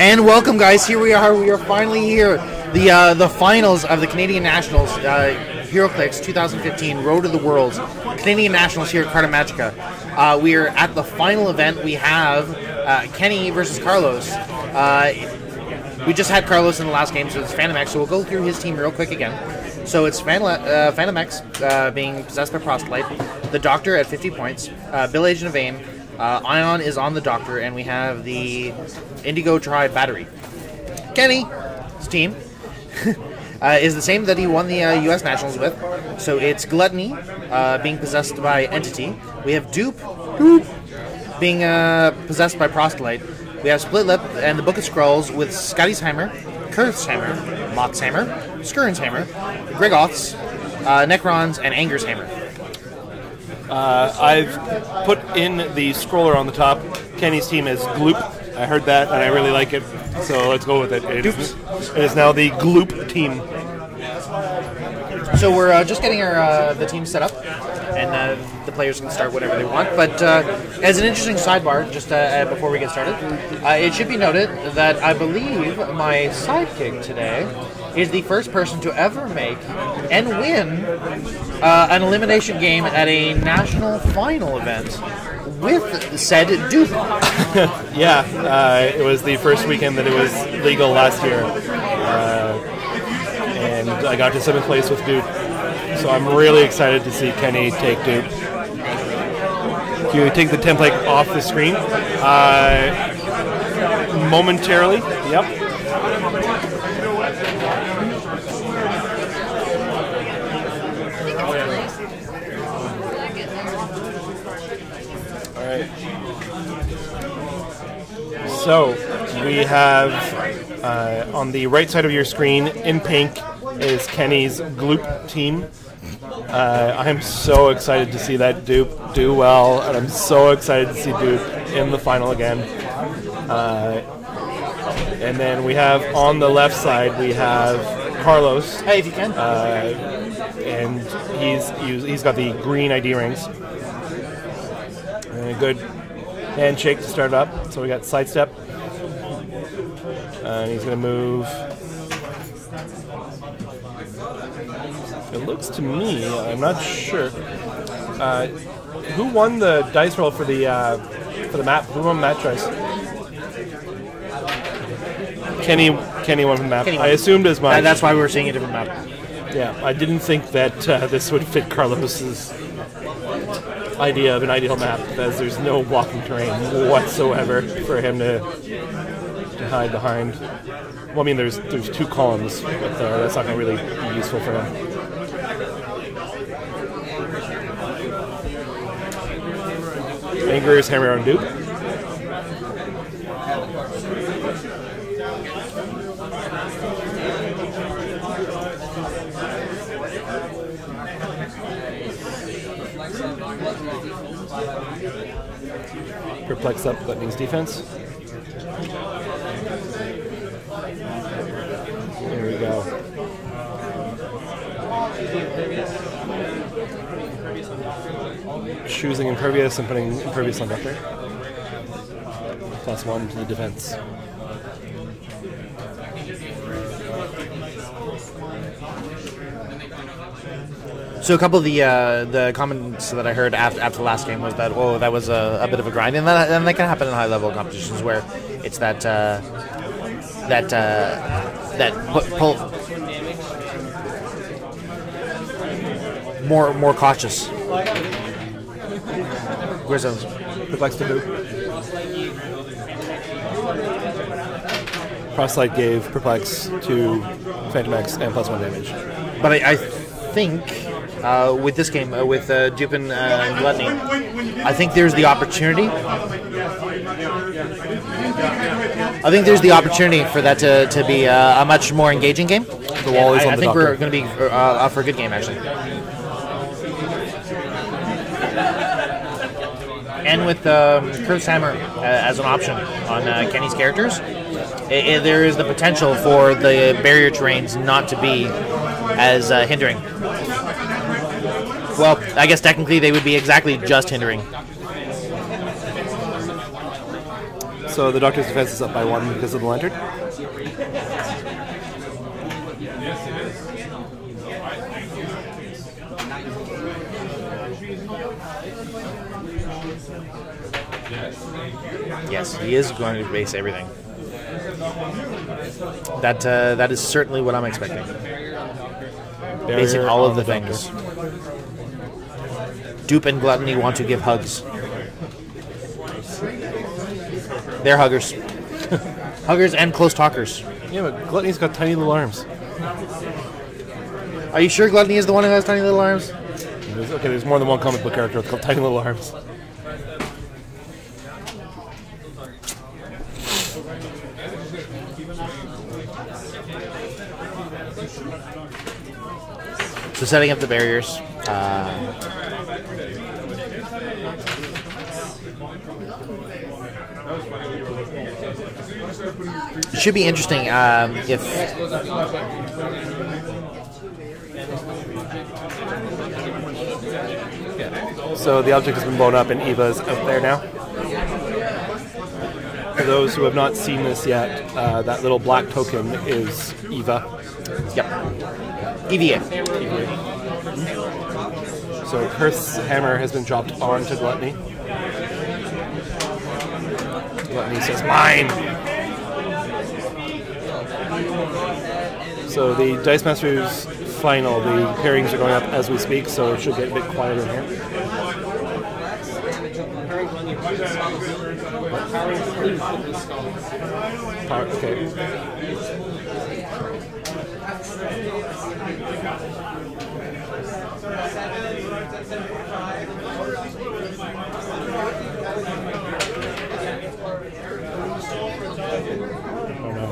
And welcome, guys. Here we are. We are finally here. The finals of the Canadian Nationals, Heroclix 2015 Road to the Worlds. Canadian Nationals here at Carta Magica. We are at the final event. We have Kennie versus Carlos. We just had Carlos in the last game, so it's Phantom X. So we'll go through his team real quick again. So it's Phantom X being possessed by Proselyte, the Doctor at 50 points, Bill Agent of Aim, Ion is on the Doctor, and we have the Indigo Tribe Battery. Kennie's team is the same that he won the U.S. Nationals with. So it's Gluttony being possessed by Entity. We have Dupe being possessed by Proselyte. We have Split Lip and the Book of Scrolls with Scotty's Hammer, Kuurth's Hammer, Mott's Hammer, Skirn's Hammer, Gregoth's, Necron's, and Anger's Hammer. I've put in the scroller on the top. Kennie's team is Gloop. I heard that, and I really like it, so let's go with it. It is now the Gloop team. So we're just getting the team set up, and the players can start whatever they want. But as an interesting sidebar, just before we get started, it should be noted that I believe my sidekick today is the first person to ever make and win an elimination game at a national final event with said Dupe. Yeah, it was the first weekend that it was legal last year, and I got to 7th place with Dupe. So I'm really excited to see Kennie take Dupe. Can you take the template off the screen? Momentarily, yep. Alright. So, we have on the right side of your screen, in pink, is Kennie's Gloop team. I'm so excited to see that Dupe do well, and I'm so excited to see Dupe in the final again. And then we have on the left side, we have Carlos. Hey, if you can. And he's got the green ID rings. And a good handshake to start up. So we got sidestep. And he's going to move. It looks to me, I'm not sure. Who won the dice roll for the map? Who won match dice? Kennie won from the map. I assumed as much. That's why we were seeing a different map. Yeah, I didn't think that this would fit Carlos's idea of an ideal map, as there's no walking terrain whatsoever for him to hide behind. Well, I mean, there's 2 columns, but that's not going to really be useful for him. Anger's Hammer on Dupe. Perplex up Gluttony's defense. There we go. Choosing Impervious and putting Impervious on Doctor. +1 to the defense. So a couple of the comments that I heard after the last game was that, oh, that was a bit of a grind, and that can happen in high-level competitions where it's pull more cautious. Grizzles. Perplex to Dupe. Proselyte gave Perplex to Phantom X and +1 damage. But I think with this game, with Dupe and Gluttony, I think there's the opportunity. I think there's the opportunity for that to be a much more engaging game. The wall is on the Doctor. I think we're going to be for a good game, actually. And with Kuurth's Hammer as an option on Kennie's characters, there is the potential for the barrier terrains not to be as hindering. Well, I guess technically they would be exactly just hindering. So the Doctor's defense is up by 1 because of the lantern. Yes, he is going to base everything. That is certainly what I'm expecting. Basing all of the things. Dupe and Gluttony want to give hugs. They're huggers. Huggers and close talkers. Yeah, but Gluttony's got tiny little arms. Are you sure Gluttony is the one who has tiny little arms? Okay, there's more than one comic book character with called tiny little arms. So setting up the barriers. It should be interesting if... So the object has been blown up and Eva's out there now. For those who have not seen this yet, that little black token is Eva. Yep. EVA. So Kuurth's hammer has been dropped onto Gluttony. Gluttony says, "Mine!" So the Dice Masters final, the pairings are going up as we speak, so it should get a bit quieter in here. Okay. Oh no.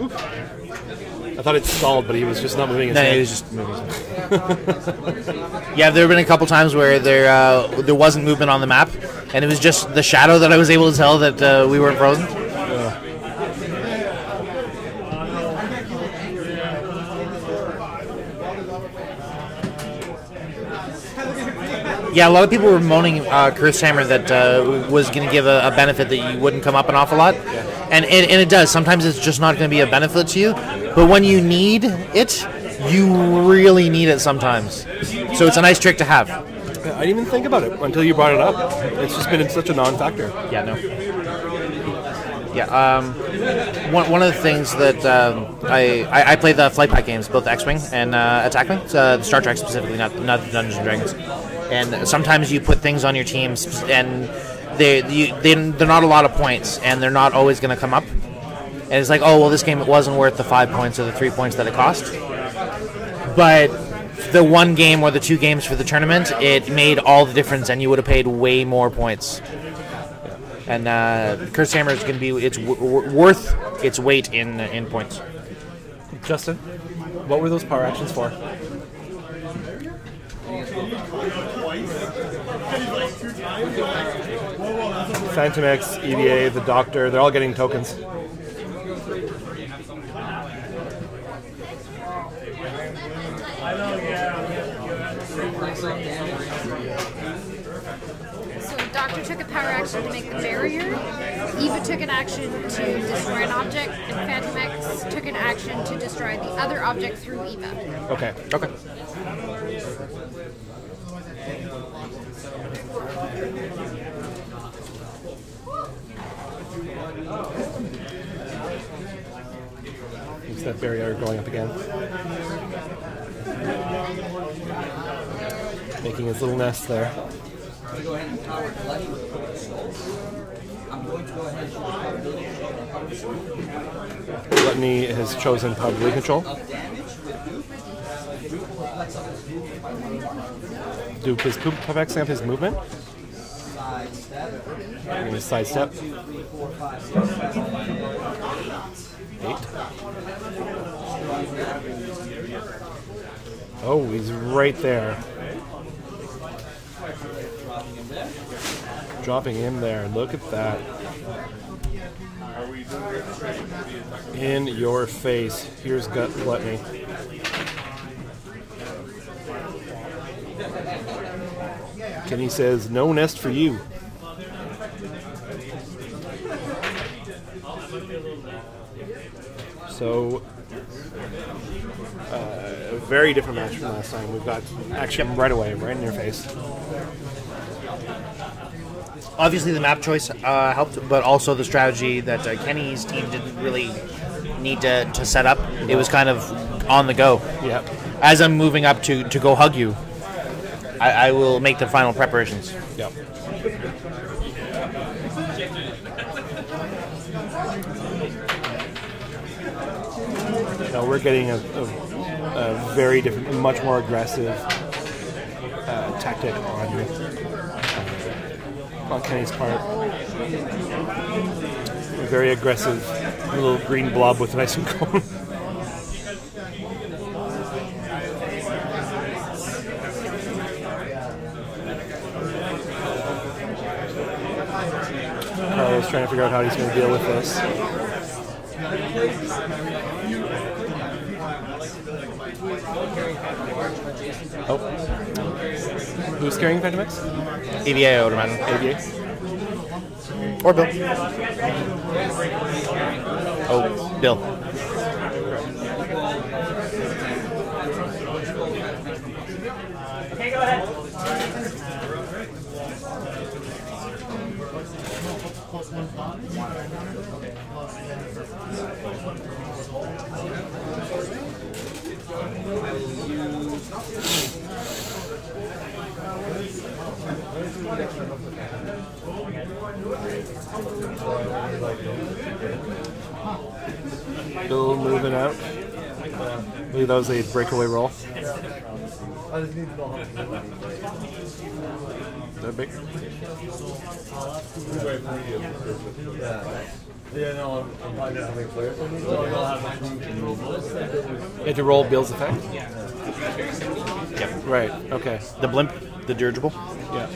Oof. I thought it stalled, but he was just not moving his head. He was just moving his head. Yeah, there have been a couple times where there wasn't movement on the map, and it was just the shadow that I was able to tell that we weren't frozen. Yeah, a lot of people were moaning Kuurth's hammer that was going to give a benefit that you wouldn't come up an awful lot. Yeah. And it does. Sometimes it's just not going to be a benefit to you. But when you need it, you really need it sometimes. So it's a nice trick to have. I didn't even think about it until you brought it up. It's just been such a non-factor. Yeah, no. Yeah, one of the things that I play the flight pack games, both X-Wing and Attack Wing, the Star Trek specifically, not the Dungeons and Dragons. And sometimes you put things on your teams, and they're not a lot of points, and they're not always going to come up. And it's like, oh, well, this game, it wasn't worth the 5 points or the 3 points that it cost. But the one game or the 2 games for the tournament, it made all the difference, and you would have paid way more points. And Kuurth's hammer is going to be worth its weight in points. Justin, what were those power actions for? Phantom X, EVA, the Doctor, they're all getting tokens. So Doctor took a power action to make the barrier, Eva took an action to destroy an object, and Phantom X took an action to destroy the other object through Eva. Okay. Okay. Is that barrier going up again? Making his little nest there. Gluttony has chosen probably control. Do his Pupex amp his movement? I'm going to sidestep. 8. Oh, he's right there. Dropping him there. Look at that. In your face. Here's Gluttony. Kenny says, no nest for you. So, a very different match from last time. We've got action right away, right in your face. Obviously, the map choice helped, but also the strategy that Kenny's team didn't really need to set up. It was kind of on the go. Yeah. As I'm moving up to go hug you, I will make the final preparations. Yep. No, we're getting a very different, much more aggressive tactic on Kenny's part. A very aggressive little green blob with an icing cone. Carlos trying to figure out how he's going to deal with this. Oh. Who's carrying Phantom X? AVA, I would imagine. AVA? Or Bill. Oh, Bill. Okay, go ahead. Bill moving out. I believe that was a breakaway roll. That big? Yeah, no, I'm probably gonna have a clear. You had to roll Bill's effect? Yep. Right, okay. The blimp, the dirigible. Yeah.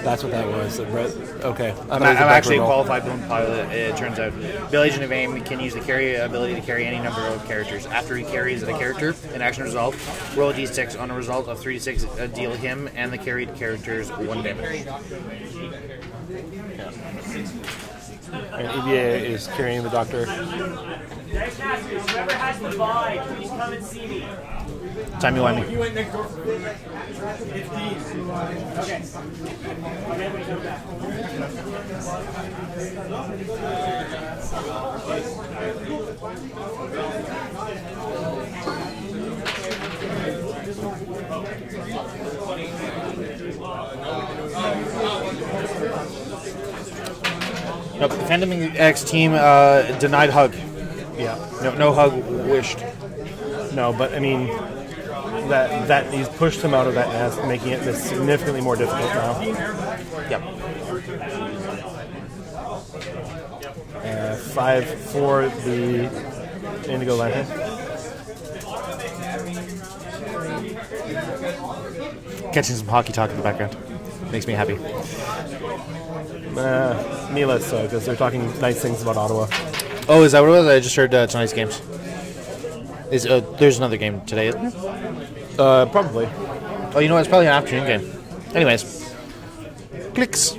That's what that was. Okay. I'm actually a qualified blimp pilot, it turns out. Bill Agent of AIM can use the carry ability to carry any number of characters. After he carries a character, an action result, roll a d6 on a result of 3 to 6, deal him and the carried characters 1 damage. Yeah. And EVA is carrying the Doctor. Whoever has the vibe, please come and see me. Timey-wimey. You went next door. 15. Okay. Nope, the Phantom X team denied hug. Yeah. No hug wished. No, but I mean, that he's pushed him out of that nest, making it significantly more difficult now. Yep. 5 for the Indigo Lantern. Catching some hockey talk in the background. Makes me happy. Me less so, because they're talking nice things about Ottawa. Oh, is that what it was? I just heard tonight's games. There's another game today, isn't there? Probably. Oh, you know what? It's probably an afternoon game. Anyways. Clicks.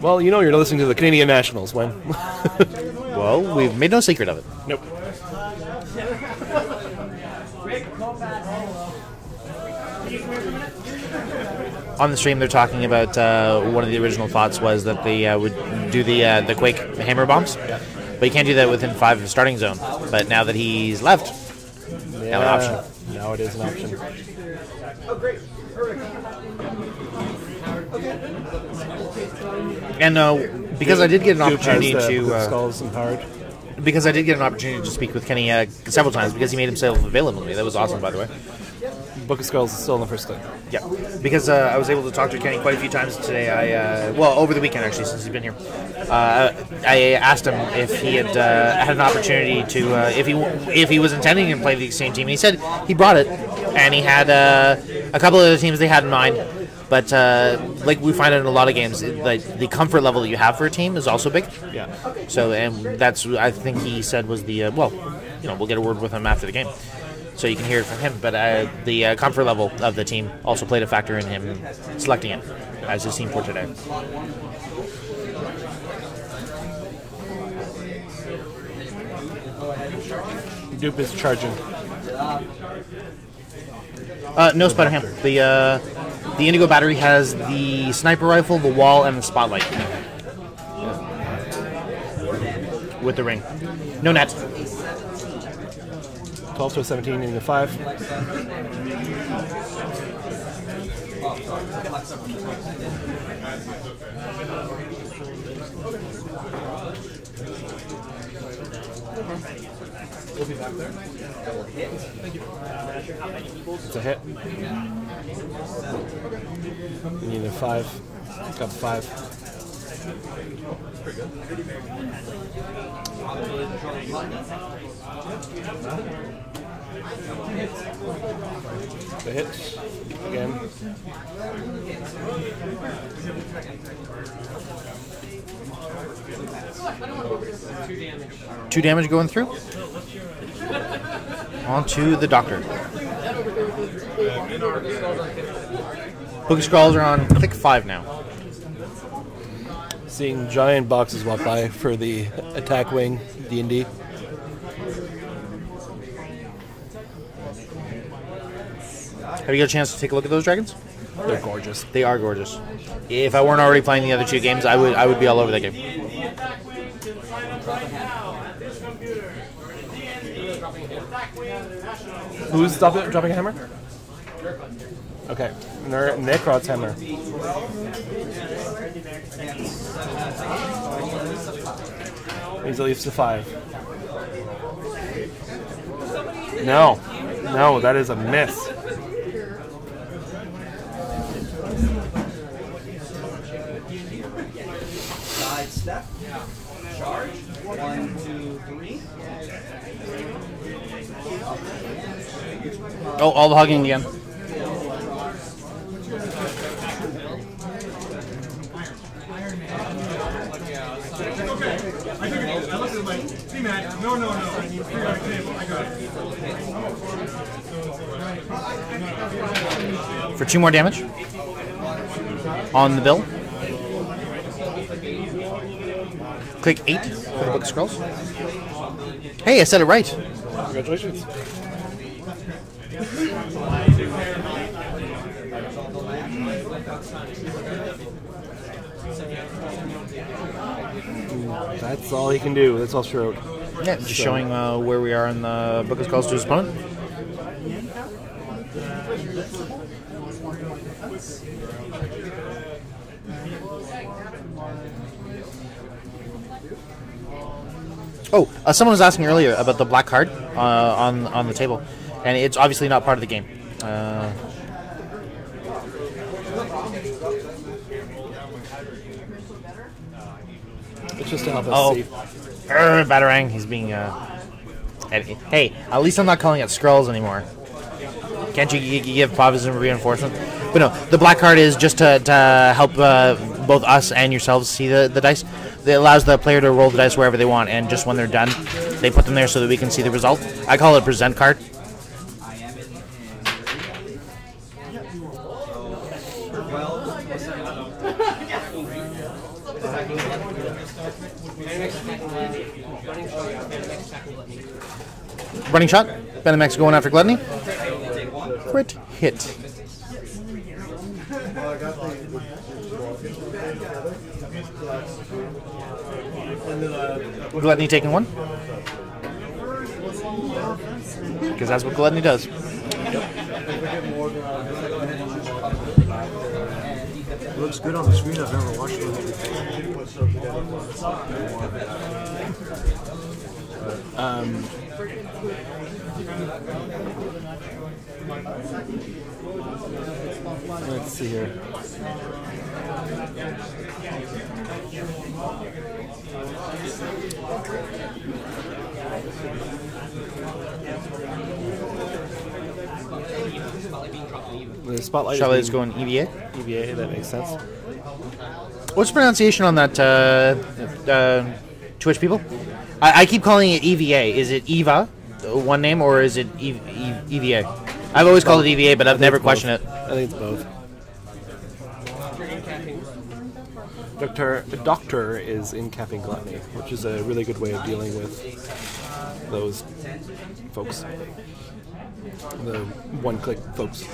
Well, you know you're listening to the Canadian Nationals when. Well, we've made no secret of it. Nope. On the stream, they're talking about one of the original thoughts was that they would do the Quake hammer bombs, but you can't do that within 5 of the starting zone. But now that he's left, now an option. Now it is an option. Oh, great. Perfect. And because I did get an opportunity to skulls empowered. Because I did get an opportunity to speak with Kenny several times because he made himself available to me. That was awesome, by the way. Book of Skulls is still in the first clip. Yeah, because I was able to talk to Kenny quite a few times today. Over the weekend actually, since he's been here. I asked him if he had had an opportunity to if he was intending to play the same team, and he said he brought it, and he had a couple of the teams they had in mind. But like we find in a lot of games, the comfort level that you have for a team is also big. Yeah. So, and that's I think he said was the we'll get a word with him after the game, so you can hear it from him. But the comfort level of the team also played a factor in him selecting it as his team for today. Dupe is charging. No Spider-Ham. The Indigo battery has the sniper rifle, the wall, and the spotlight. With the ring. No net. 12 to a 17 into 5. We'll be back there. It's a hit. You need a 5. Got 5. The hit again. Two damage going through. On to the Doctor. Book of Scrolls are on click 5 now. Seeing giant boxes walk by for the attack wing D&D. Have you got a chance to take a look at those dragons? They're gorgeous. They are gorgeous. If I weren't already playing the other two games, I would be all over that game. Who's dropping a hammer? Okay. Necrod's hammer. He's at least a 5. No. No, that is a miss. Side step. Charge. 1, 2, 3. Oh, all the hugging again. For 2 more damage on the bill. Click 8 for the Book of Scrolls. Hey, I said it right. Congratulations. That's all he can do. That's all she wrote. Yeah, just showing where we are in the Book of Scrolls to his opponent. Oh, someone was asking earlier about the black card on the table, and it's obviously not part of the game. It's just to help us see. Batarang, he's being... Hey, at least I'm not calling it Skrulls anymore. Can't you give positive reinforcement? But no, the black card is just to help both us and yourselves see the dice. It allows the player to roll the dice wherever they want, and just when they're done, they put them there so that we can see the result. I call it a present card. Running shot. Benemex going after Gluttony. Crit hit. Gluttony taking 1. Because that's what Gluttony does. It looks good on the screen. I've never watched it. Let's see here. The spotlight is going EVA. EVA, that makes sense. What's the pronunciation on that, Twitch people? I keep calling it EVA. Is it Eva, one name, or is it EVA? I've always called it EVA, but I've never questioned it. I think it's both. Doctor is in capping gluttony, which is a really good way of dealing with those folks. The one-click folks.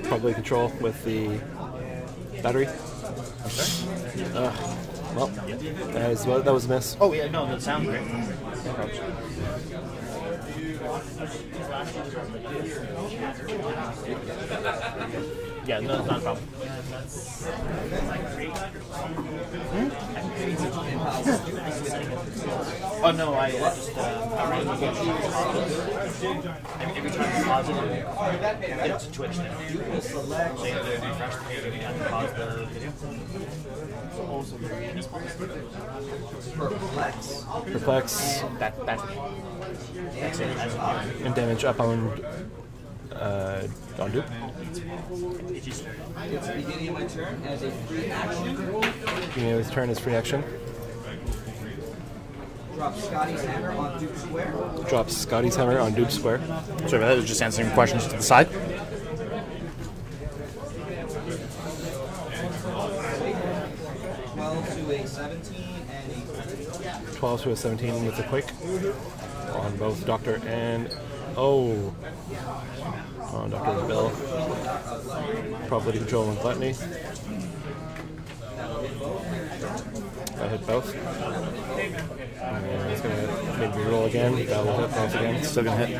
Probably control with the battery. Well, that was a miss. Oh yeah, no, that sounds great. Yeah, no, it's not a problem. Oh no, I just every time you pause it, it's a Twitch thing. So you have to refresh the page every time you pause the video. Perplex. That's it. That's it. And damage up on dupe. It's beginning of my turn as a free action. Beginning of his turn is free action. Drop Scotty's hammer on Duke Square. Drops Scotty's hammer on dupe square. Sorry, that was just answering questions to the side. 12 to a 17 and a 12 to a 17 with a quake on both Doctor and on Doctor and Bill. Probability control and gluttony. That hit both. And it's gonna make me roll again. That will hit both again. Still gonna hit.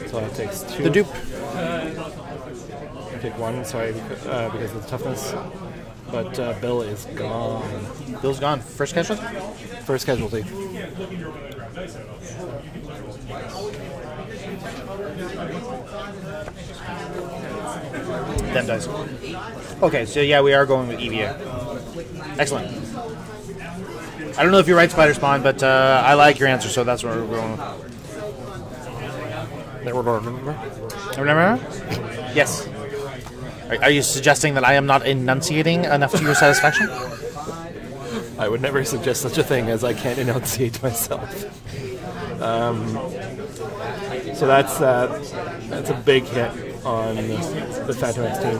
So that takes 2. The dupe. I take 1, sorry, because of the toughness. But Bill is gone. Bill's gone. First casualty? First casualty. Them dice. Okay, so yeah, we are going with EVA. Excellent. I don't know if you're right, Spider Spawn, but I like your answer, so that's where we're going. Remember? Yes. Are you suggesting that I am not enunciating enough to your satisfaction? I would never suggest such a thing, as I can't enunciate myself. So that's a big hit on the Phantom X team.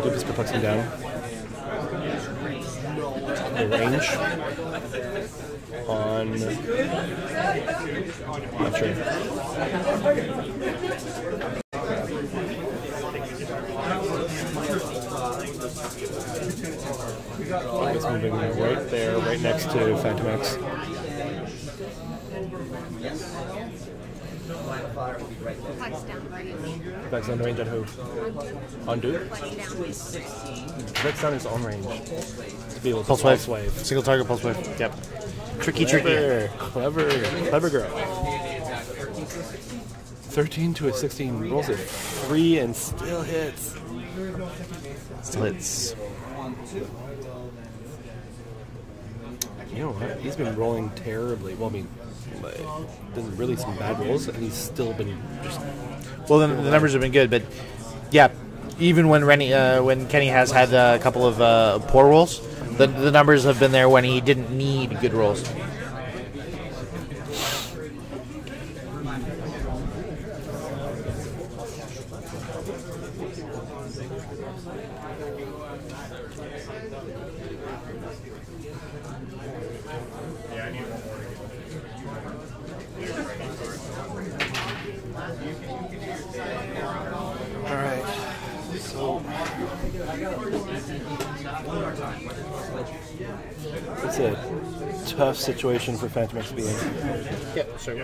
Dupe is perplexing down. The range on... not sure. It's moving right there, right next to Phantom X. Flex down range on who? On Duke? Flex down his own range. To be able to pulse wave. Single target pulse wave. Yep. Tricky. Clever girl. 13 to a 16 rolls a 3 and still hits. Still hits. You know what? He's been rolling terribly. Well, I mean, done really some bad rolls, and he's still been just... Well, then the numbers have been good, but yeah, even when Kenny has had a couple of poor rolls, the numbers have been there when he didn't need good rolls. It's a tough situation for Phantom X to be in. Yep, sorry.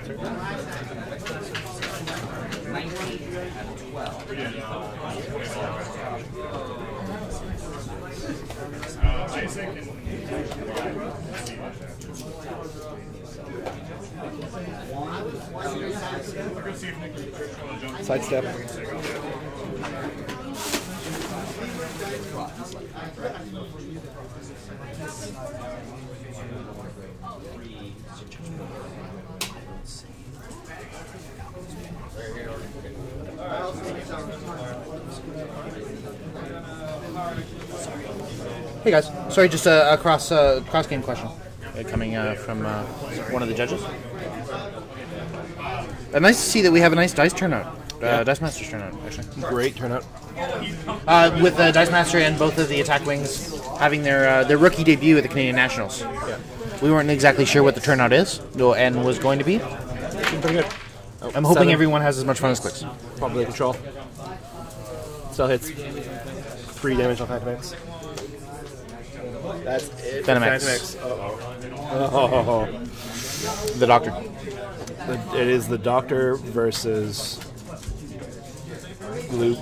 Sidestep. Hey guys, sorry, just a cross game question coming from one of the judges. Nice to see that we have a nice dice turnout. Dice Masters turnout, actually. Great turnout. With Dice Master and both of the attack wings having their rookie debut at the Canadian Nationals. Yeah. We weren't exactly sure what the turnout is and was going to be. Pretty good. Oh, I'm hoping 7. everyone has as much fun as Clicks. Probably control. Still hits 3 damage on Phantom X. That's it. Phantom Phantom X. X. Uh-oh. The Doctor. It is the Doctor versus Loop.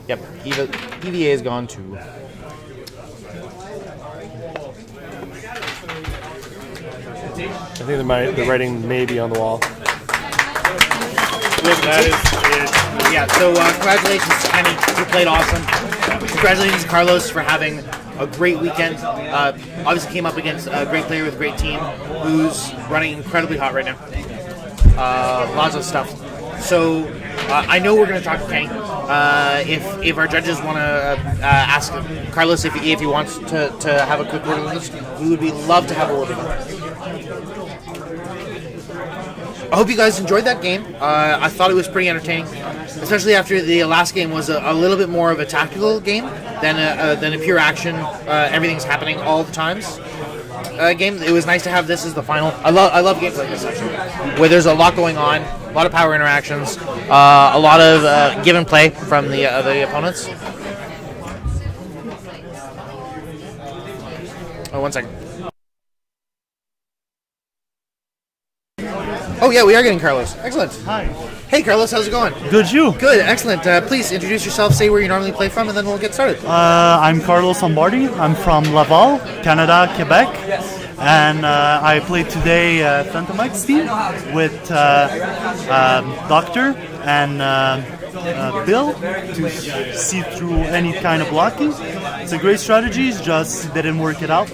Yep. EVA is gone too. I think the writing may be on the wall. That is, yeah, so congratulations to Kenny, you played awesome. Congratulations to Carlos for having a great weekend. Obviously came up against a great player with a great team who's running incredibly hot right now. Lots of stuff. So I know we're going to talk to Kenny. If our judges want to ask Carlos if he wants to have a quick word with us, we would love to have a word with him. I hope you guys enjoyed that game. I thought it was pretty entertaining, especially after the last game was a little bit more of a tactical game than a pure action. Everything's happening all the times. Game. It was nice to have this as the final. I love games like this actually, where there's a lot going on, a lot of power interactions, a lot of give and play from the opponents. Oh, 1 second. Oh yeah, we are getting Carlos. Excellent. Hi. Hey Carlos, how's it going? Good, you? Good, excellent. Please introduce yourself, say where you normally play from, and then we'll get started. I'm Carlos Lombardi. I'm from Laval, Canada, Quebec. And I played today Phantom X team with Doctor and Bill to see through any kind of blocking. It's a great strategy, just didn't work it out.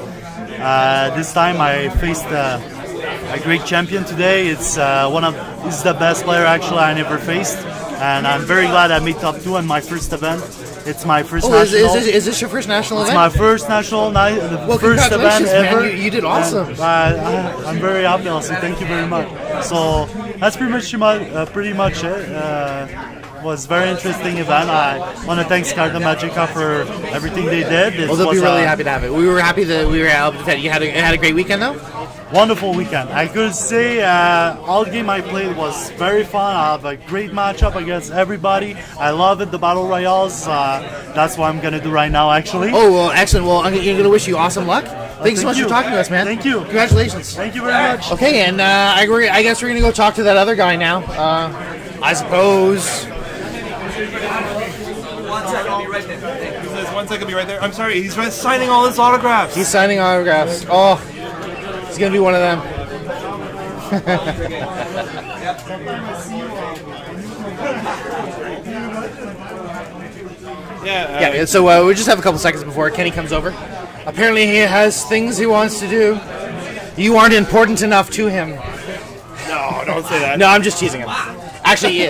This time I faced a great champion today. It's he's the best player actually I never faced, and I'm very glad I made top 2 in my first event. It's my first national. Is this your first national event? It's my first national night, the first event ever. Man, you did awesome. I'm very happy also. Thank you very much. So that's pretty much it. Was a very interesting event. I want to thank Carta Magica for everything they did. Well, they'll be really happy to have it. We were happy that we were able to. You had a great weekend though. Wonderful weekend. I could say all game I played was very fun. I have a great matchup against everybody. I love it, the battle royales. That's what I'm gonna do right now, actually. Oh well, excellent. Well, I'm gonna wish you awesome luck. Thanks so much for talking to us, man. Thank you. Congratulations. Thank you very much. Okay, and I guess we're gonna go talk to that other guy now. I suppose. 1 second, I'll be right there. He says 1 second, be right there. I'm sorry, he's signing all his autographs. He's signing autographs. Oh, he's gonna be one of them. Yeah. So we just have a couple seconds before Kenny comes over. Apparently, he has things he wants to do. You aren't important enough to him. No, don't say that. No, I'm just teasing him. Actually,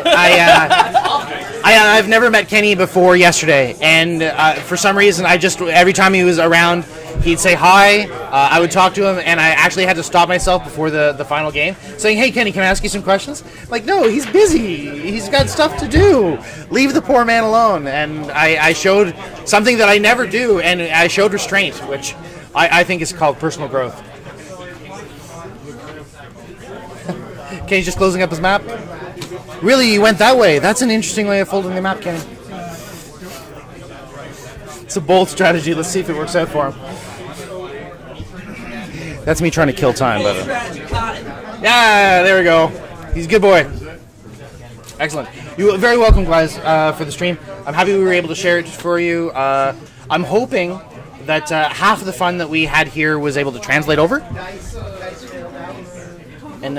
I've never met Kenny before yesterday, and for some reason, every time he was around, he'd say hi. I would talk to him, and I actually had to stop myself before the final game, saying, "Hey, Kenny, can I ask you some questions?" Like, no, he's busy. He's got stuff to do. Leave the poor man alone. And I showed something that I never do, and I showed restraint, which I think is called personal growth. Kenny's just closing up his map. Really, you went that way. That's an interesting way of folding the map, Kenny. It's a bold strategy. Let's see if it works out for him. That's me trying to kill time, by the way. Yeah, there we go. He's a good boy. Excellent. You're very welcome, guys, for the stream. I'm happy we were able to share it for you. I'm hoping that half of the fun that we had here was able to translate over. And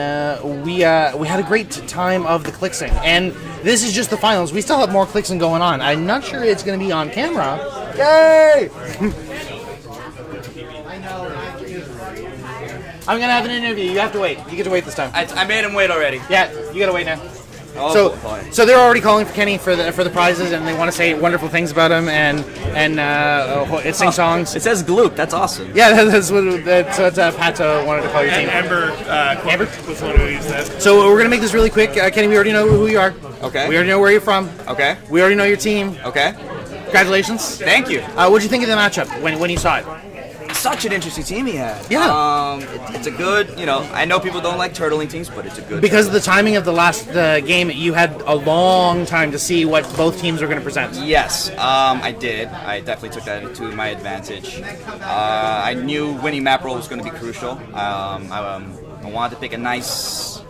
we had a great time of the Clixing. And this is just the finals. We still have more Clixing going on. I'm not sure it's going to be on camera. Yay! I'm going to have an interview. You have to wait. You get to wait this time. I made him wait already. Yeah, you got to wait now. Oh, boy. So they're already calling for Kenny for the prizes, and they want to say wonderful things about him and sing songs. It says Gloop. That's awesome. Yeah, that's what Pato wanted to call your team. And Amber was one who used that. So we're gonna make this really quick, Kenny. We already know who you are. Okay. We already know where you're from. Okay. We already know your team. Okay. Congratulations. Thank you. What did you think of the matchup when you saw it? Such an interesting team he had. Yeah. It's a good, I know people don't like turtling teams, but it's a good. Because of the timing of the last game, you had a long time to see what both teams were going to present. Yes, I did. I definitely took that to my advantage. I knew winning map roll was going to be crucial. I wanted to pick a nice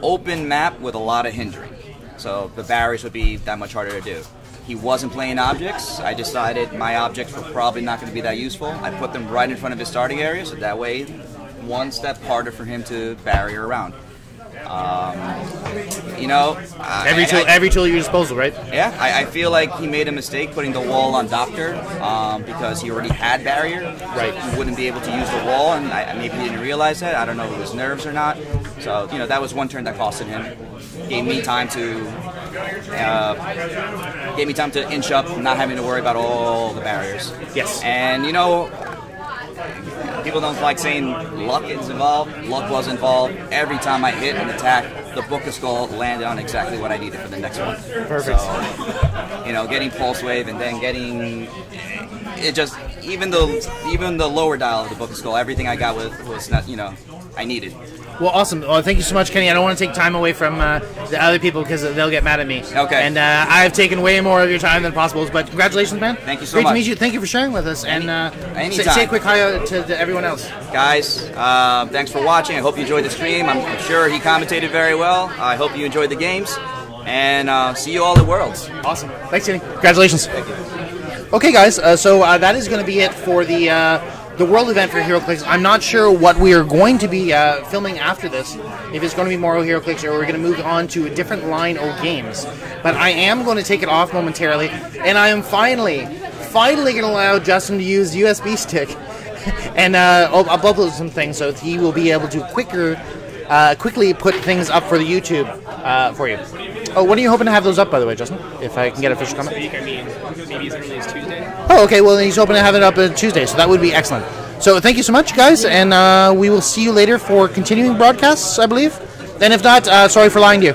open map with a lot of hindering, so the barriers would be that much harder to do. He wasn't playing objects. I decided my objects were probably not going to be that useful. I put them right in front of his starting area, so that way, one step harder for him to barrier around. Every tool at your disposal, right? Yeah, I feel like he made a mistake putting the wall on Doctor because he already had barrier. Right. He wouldn't be able to use the wall, and maybe he didn't realize that. I don't know if it was nerves or not. So, that was one turn that costed him. Gave me time to inch up, not having to worry about all the barriers. Yes. And people don't like saying luck is involved. Luck was involved. Every time I hit an attack, the Book of Skull landed on exactly what I needed for the next one. Perfect. So, getting Pulse Wave and then getting it just even the lower dial of the Book of Skull, everything I got was not I needed. Well, awesome. Well, thank you so much, Kenny. I don't want to take time away from the other people because they'll get mad at me. Okay. And I've taken way more of your time than possible. But congratulations, man. Thank you so much. Great much. to meet you. Thank you for sharing with us. And anytime. say a quick hi to everyone else. Guys, thanks for watching. I hope you enjoyed the stream. I'm sure he commentated very well. I hope you enjoyed the games. And see you all at Worlds. Awesome. Thanks, Kenny. Congratulations. Thank you. Okay, guys. So that is going to be it for the World event for Heroclix. I'm not sure what we are going to be filming after this, if it's going to be more Heroclix or we're going to move on to a different line of games. But I am going to take it off momentarily, and I am finally going to allow Justin to use USB stick and I'll upload some things so he will be able to quickly put things up for the YouTube for you. Oh, when are you hoping to have those up, by the way, Justin? If I can get official comment. Maybe as early as Tuesday. Oh, okay. Well, then he's hoping to have it up on Tuesday, so that would be excellent. So thank you so much, guys, and we will see you later for continuing broadcasts, I believe. And if not, sorry for lying to you.